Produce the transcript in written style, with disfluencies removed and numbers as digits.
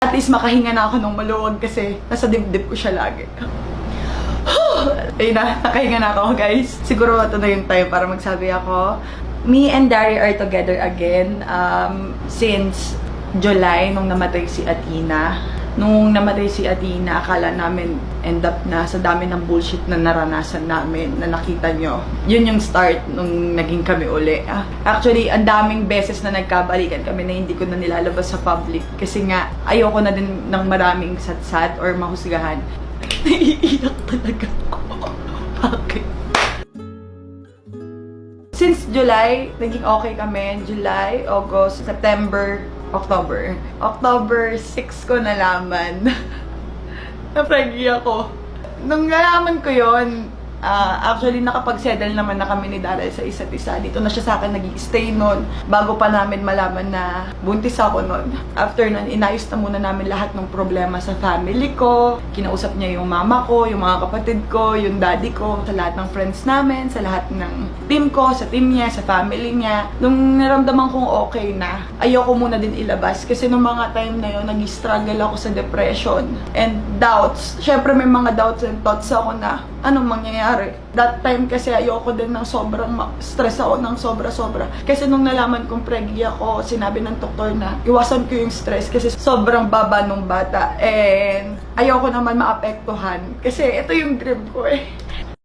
At least makahinga na ako ng maluwag kasi nasa dibdib ko siya lagi. Ayun na, nakahinga na ako guys. Siguro ito na yung time para magsabi ako. Me and Dari are together again since July nung namatay si Athena. Nung namatay si Athena, akala namin end up na sa dami ng bullshit na naranasan namin, na nakita nyo. Yun yung start nung naging kami uli. Actually, ang daming beses na nagkabalikan kami na hindi ko na nilalabas sa public. Kasi nga, ayoko na din ng maraming satsat or mahusgahan. Naiiyak talaga ako. Bakit? Since July, naging okay kami. July, August, September, October. October 6 ko nalaman na pregnant ako. Nung nalaman ko yon, actually nakapag-settle naman na kami ni Daryl sa isa't isa. Dito na siya sa akin nag-i-stay nun. Bago pa namin malaman na buntis ako nun. After nun, inayos na muna namin lahat ng problema sa family ko. Kinausap niya yung mama ko, yung mga kapatid ko, yung daddy ko, sa lahat ng friends namin, sa lahat ng team ko, sa team niya, sa family niya. Nung naramdaman kong okay na, ayoko muna din ilabas. Kasi nung mga time na yun, nag-struggle ako sa depression and doubts. Syempre may mga doubts and thoughts ako na anong mangyayari. That time kasi ayoko din ng sobrang stress ako ng sobra-sobra. Kasi nung nalaman kong pregnant ako, sinabi ng doktor na iwasan ko yung stress kasi sobrang baba nung bata. And ayoko naman maapektuhan. Kasi ito yung dream ko eh.